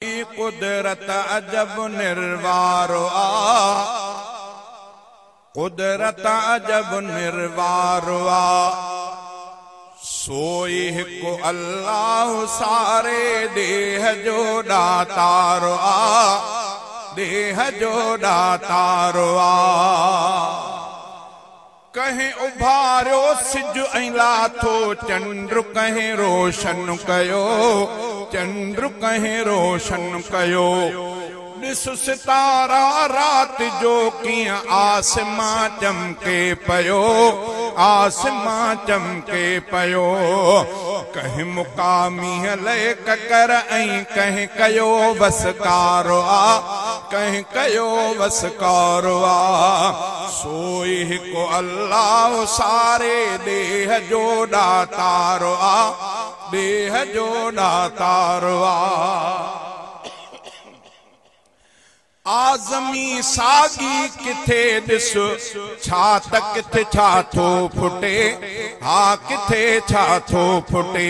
कुदरत अजब निर्वारो आ, कुदरत अजब निर्वारो आ। सोई हिकु अल्लाह सारे देह जो दातारो आ, देह जो दातारो आ। कहीं उभारियो सिज ऐं लाथो चंद्र, कहीं रोशन कयो चंद्र, कहीं रोशन कयो। ॾिस सितारा रात जो कीअं आसमां चमके पयो, आसमां चमके पयो। कहीं मुकामी लय ककर ऐं कहीं कयो वसकारो आ, कहीं कयो वसकारो आ। सोई हिकु अल्लाह सारे देह जो दातारो आ, देह जो दातारो आ। आज़मी सागी किथे ॾिस छा त किथे छा थो फुटे, हा किथे छा थो फुटे।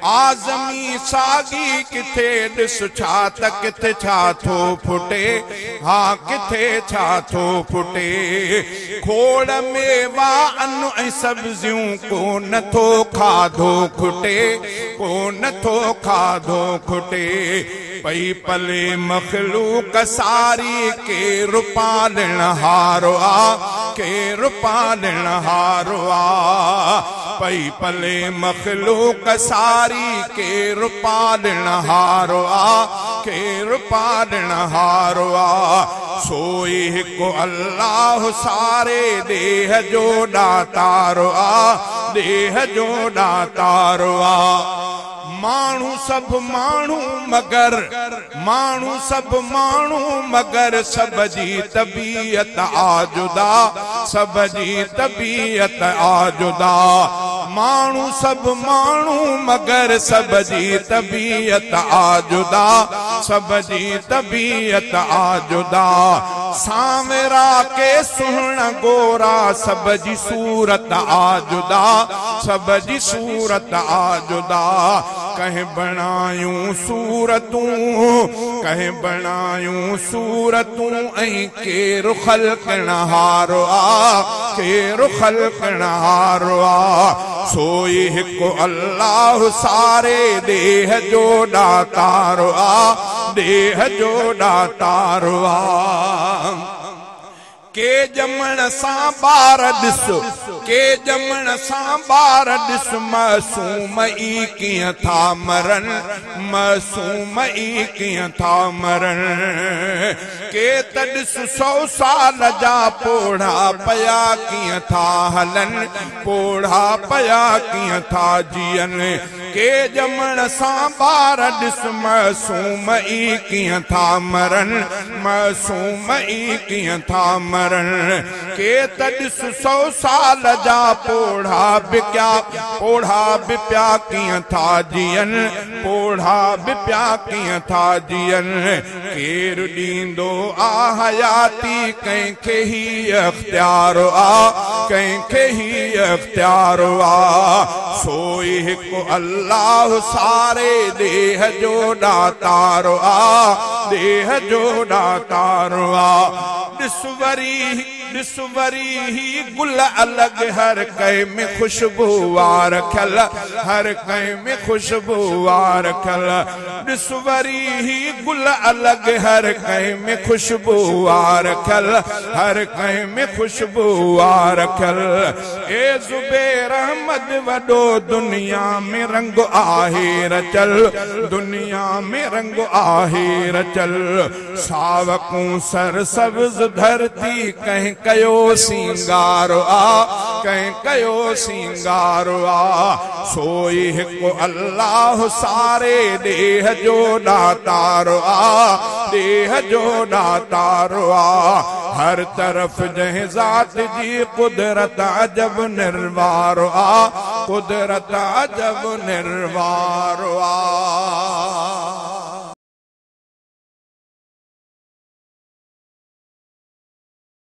आज़मी सागी किथे ॾिस छा त किथे छा थो फुटे, हा किथे छा थो फुटे। खोड़ मेवा अन्न ऐं सब्जियूं को नथो खाधो खुटे, को नथो खाधो खुटे। पई पले मखलूक सारी केर पालण हारो आ, केर पालण हारो आ। पई पले मखलूक सारी केर पालण हारो आ, केर पालण हारो आ। सोई हिकु अल्लाह सारे देह जो दातारो आ, देह जो दातारो आ। माण्हू सब माण्हू मगर, माण्हू सब माण्हू मगर सब जी तबीयत आजुदा, सब जी तबीयत आजुदा। माण्हू सब माण्हू मगर सब जी तबीयत आजुदा, सब जी तबीयत आजुदा। सांवरा के सुहिणा गोरा सब जी सूरत आजुदा, सब जी सूरत आजुदा। कहीं बणायूं सूरतूं, कहीं बणायूं सूरतूं ऐं केरु ख़ल्क़ण हारो आ, केरु ख़ल्क़ण हारो आ। सोई हिकु अल्लाह सारे देह जो दातारो आ, देह जो दातारो आ। के जमण सां ॿार ॾिस, के जमण सां ॿार ॾिस मासूम ई कीअं था मरन, मासूम ई कीअं था मरन। के त ॾिस 100 साल जा पोढ़ा पया कीअं था हलन, पोढ़ा पया कीअं था जियन। के जमण सां ॿार ॾिस मासूम ई कीअं था मरन, मासूम ई कीअं था मरन। के त ॾिस 100 साल जा पोढ़ा बिक्या, पोढ़ा बिप्या कीअं था जियन, पोढ़ा बिप्या कीअं था जियन। केरु ॾींदो आ हयाती कंहिंखे ही अख्तियार आ, कंहिंखे ही अख्तियार आ। सोई हिकु अल्लाह सारे देह जो दातारो आ, देह जो दातारो आ। ॾिस वरी ही गुल अलग हर कंहिं में खुशबू रखल, हर कंहिं में खुशबू रखल। ॾिस वरी ही गुल अलग हर कंहिं में खुशबू रखल, हर कंहिं में खुशबू रखल। ए ज़ुबैर अहमद वॾो दुनिया में रंग आहे रचल, दुनिया में रंग आहे रचल। सावकूं सर सब्ज़ धरती कंहिं कयो सिंगारो आ, कंहिं कयो सिंगारो आ। सोई हिकु अल्लाह सारे देह जो दातारो आ, देह जो दातारो आ। हर तरफ जंहिं ज़ात जी कुदरत अजब निर्वारो आ, कुदरत अजब निर्वारो आ।